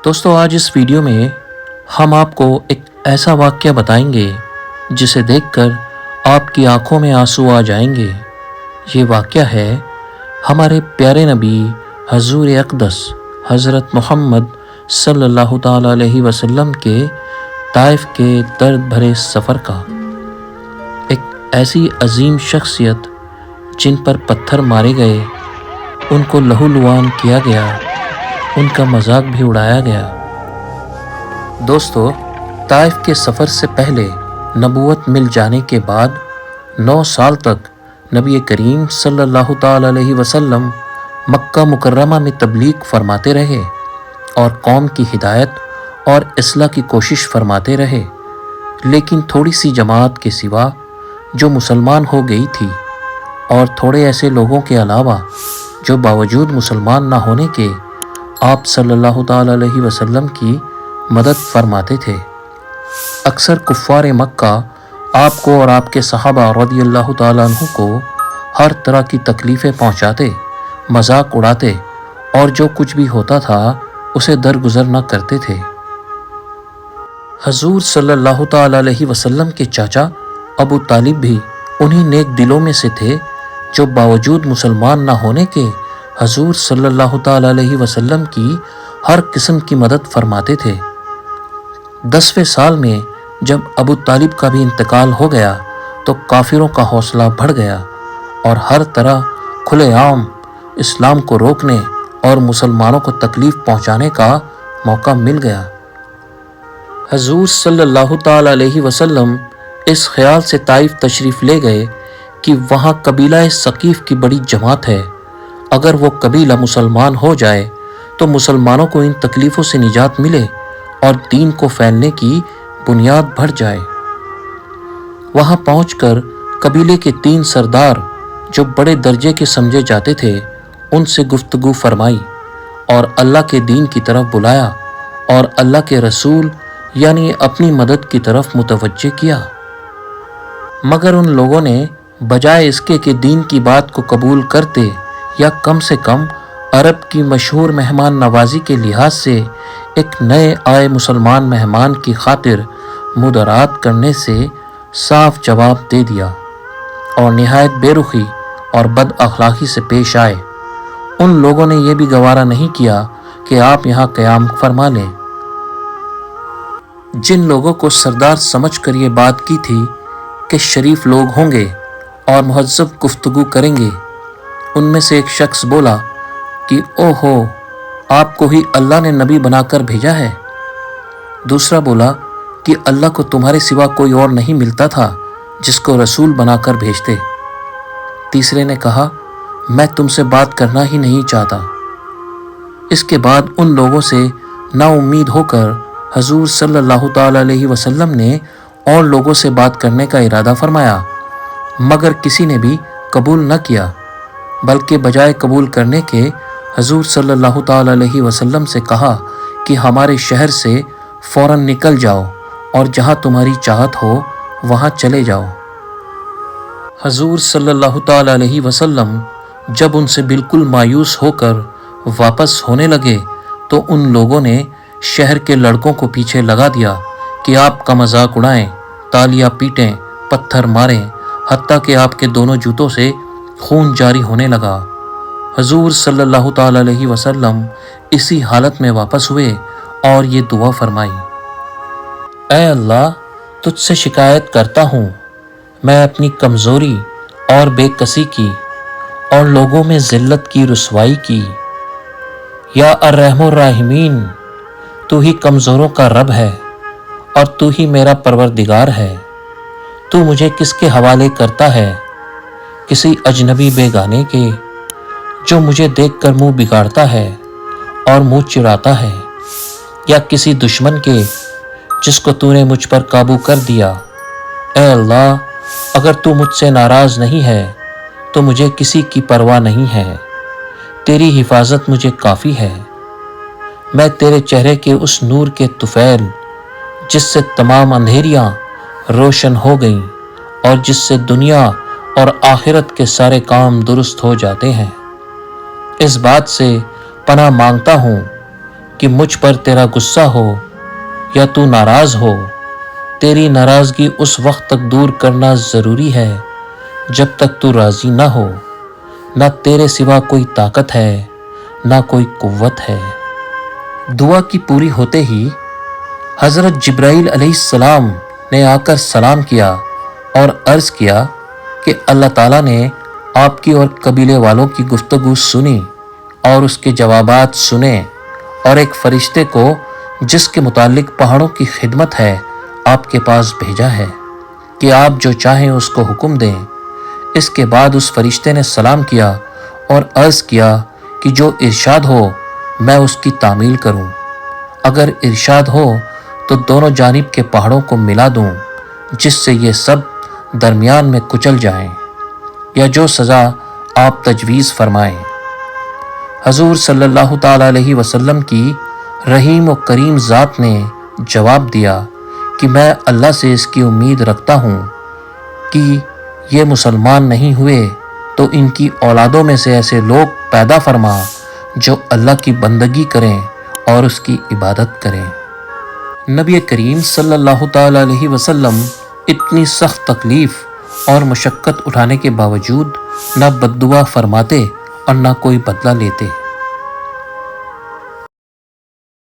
دوستو آج اس ویڈیو میں ہم آپ کو ایک ایسا واقعہ بتائیں گے جسے دیکھ کر آپ کی آنکھوں میں آنسو آ جائیں گے۔ یہ واقعہ ہے ہمارے پیارے نبی حضور اقدس حضرت محمد صلی اللہ تعالیٰ علیہ وسلم کے طائف کے درد بھرے سفر کا۔ ایک ایسی عظیم شخصیت جن پر پتھر مارے گئے، ان کو لہو لعان کیا گیا، ان کا مذاق بھی اڑایا گیا۔ دوستو، طائف کے سفر سے پہلے نبوت مل جانے کے بعد 9 سال تک نبی کریم صلی اللہ تعالیٰ علیہ وسلم مکہ مکرمہ میں تبلیغ فرماتے رہے اور قوم کی ہدایت اور اصلاح کی کوشش فرماتے رہے، لیکن تھوڑی سی جماعت کے سوا جو مسلمان ہو گئی تھی اور تھوڑے ایسے لوگوں کے علاوہ جو باوجود مسلمان نہ ہونے کے آپ صلی اللہ تعالیٰ علیہ وسلم کی مدد فرماتے تھے۔ اکثر کفار مکہ آپ کو اور آپ کے صحابہ رضی اللہ تعالیٰ عنہ کو ہر طرح کی تکلیفیں پہنچاتے، مذاق اڑاتے اور جو کچھ بھی ہوتا تھا اسے درگزر نہ کرتے تھے۔ حضور صلی اللہ تعالیٰ علیہ وسلم کے چاچا ابو طالب بھی انہی نیک دلوں میں سے تھے جو باوجود مسلمان نہ ہونے کے حضور صلی اللہ تعالیٰ علیہ وسلم کی ہر قسم کی مدد فرماتے تھے۔ 10ویں سال میں جب ابو طالب کا بھی انتقال ہو گیا تو کافروں کا حوصلہ بڑھ گیا اور ہر طرح کھلے عام اسلام کو روکنے اور مسلمانوں کو تکلیف پہنچانے کا موقع مل گیا۔ حضور صلی اللہ تعالیٰ علیہ وسلم اس خیال سے طائف تشریف لے گئے کہ وہاں قبیلہ ثقیف کی بڑی جماعت ہے، اگر وہ قبیلہ مسلمان ہو جائے تو مسلمانوں کو ان تکلیفوں سے نجات ملے اور دین کو پھیلنے کی بنیاد بڑھ جائے۔ وہاں پہنچ کر قبیلے کے 3 سردار جو بڑے درجے کے سمجھے جاتے تھے ان سے گفتگو فرمائی اور اللہ کے دین کی طرف بلایا اور اللہ کے رسول یعنی اپنی مدد کی طرف متوجہ کیا، مگر ان لوگوں نے بجائے اس کے کہ دین کی بات کو قبول کرتے یا کم سے کم عرب کی مشہور مہمان نوازی کے لحاظ سے ایک نئے آئے مسلمان مہمان کی خاطر مدارات کرنے سے صاف جواب دے دیا اور نہایت بے رخی اور بد اخلاقی سے پیش آئے۔ ان لوگوں نے یہ بھی گوارا نہیں کیا کہ آپ یہاں قیام فرما لیں۔ جن لوگوں کو سردار سمجھ کر یہ بات کی تھی کہ شریف لوگ ہوں گے اور مہذب گفتگو کریں گے، ان میں سے ایک شخص بولا کہ اوہو، آپ کو ہی اللہ نے نبی بنا کر بھیجا ہے۔ دوسرا بولا کہ اللہ کو تمہارے سوا کوئی اور نہیں ملتا تھا جس کو رسول بنا کر بھیجتے۔ تیسرے نے کہا میں تم سے بات کرنا ہی نہیں چاہتا۔ اس کے بعد ان لوگوں سے نا امید ہو کر حضور صلی اللہ تعالیٰ علیہ وسلم نے اور لوگوں سے بات کرنے کا ارادہ فرمایا، مگر کسی نے بھی قبول نہ کیا، بلکہ بجائے قبول کرنے کے حضور صلی اللہ تعالیٰ علیہ وسلم سے کہا کہ ہمارے شہر سے فوراً نکل جاؤ اور جہاں تمہاری چاہت ہو وہاں چلے جاؤ۔ حضور صلی اللہ تعالیٰ علیہ وسلم جب ان سے بالکل مایوس ہو کر واپس ہونے لگے تو ان لوگوں نے شہر کے لڑکوں کو پیچھے لگا دیا کہ آپ کا مذاق اڑائیں، تالیاں پیٹیں، پتھر ماریں، حتیٰ کہ آپ کے دونوں جوتوں سے خون جاری ہونے لگا۔ حضور صلی اللہ تعالیٰ علیہ وسلم اسی حالت میں واپس ہوئے اور یہ دعا فرمائی، اے اللہ، تجھ سے شکایت کرتا ہوں میں اپنی کمزوری اور بے کسی کی اور لوگوں میں ذلت کی رسوائی کی۔ یا الرحم الراحمین، تو ہی کمزوروں کا رب ہے اور تو ہی میرا پروردگار ہے۔ تو مجھے کس کے حوالے کرتا ہے؟ کسی اجنبی بیگانے کے جو مجھے دیکھ کر منہ بگاڑتا ہے اور منہ چڑھاتا ہے، یا کسی دشمن کے جس کو تو نے مجھ پر قابو کر دیا۔ اے اللہ، اگر تو مجھ سے ناراض نہیں ہے تو مجھے کسی کی پرواہ نہیں ہے، تیری حفاظت مجھے کافی ہے۔ میں تیرے چہرے کے اس نور کے طفیل جس سے تمام اندھیریاں روشن ہو گئیں اور جس سے دنیا اور آخرت کے سارے کام درست ہو جاتے ہیں، اس بات سے پناہ مانگتا ہوں کہ مجھ پر تیرا غصہ ہو یا تو ناراض ہو، تیری ناراضگی اس وقت تک دور کرنا ضروری ہے جب تک تو راضی نہ ہو۔ نہ تیرے سوا کوئی طاقت ہے، نہ کوئی قوت ہے۔ دعا کی پوری ہوتے ہی حضرت جبرائیل علیہ السلام نے آ کر سلام کیا اور عرض کیا کہ اللہ تعالیٰ نے آپ کی اور قبیلے والوں کی گفتگو سنی اور اس کے جوابات سنے، اور ایک فرشتے کو جس کے متعلق پہاڑوں کی خدمت ہے آپ کے پاس بھیجا ہے کہ آپ جو چاہیں اس کو حکم دیں۔ اس کے بعد اس فرشتے نے سلام کیا اور عرض کیا کہ جو ارشاد ہو میں اس کی تعمیل کروں، اگر ارشاد ہو تو دونوں جانب کے پہاڑوں کو ملا دوں جس سے یہ سب درمیان میں کچل جائیں، یا جو سزا آپ تجویز فرمائیں۔ حضور صلی اللہ تعالیٰ علیہ وسلم کی رحیم و کریم ذات نے جواب دیا کہ میں اللہ سے اس کی امید رکھتا ہوں کہ یہ مسلمان نہیں ہوئے تو ان کی اولادوں میں سے ایسے لوگ پیدا فرما جو اللہ کی بندگی کریں اور اس کی عبادت کریں۔ نبی کریم صلی اللہ تعالیٰ علیہ وسلم اتنی سخت تکلیف اور مشقت اٹھانے کے باوجود نہ بد دعا فرماتے اور نہ کوئی بدلہ لیتے۔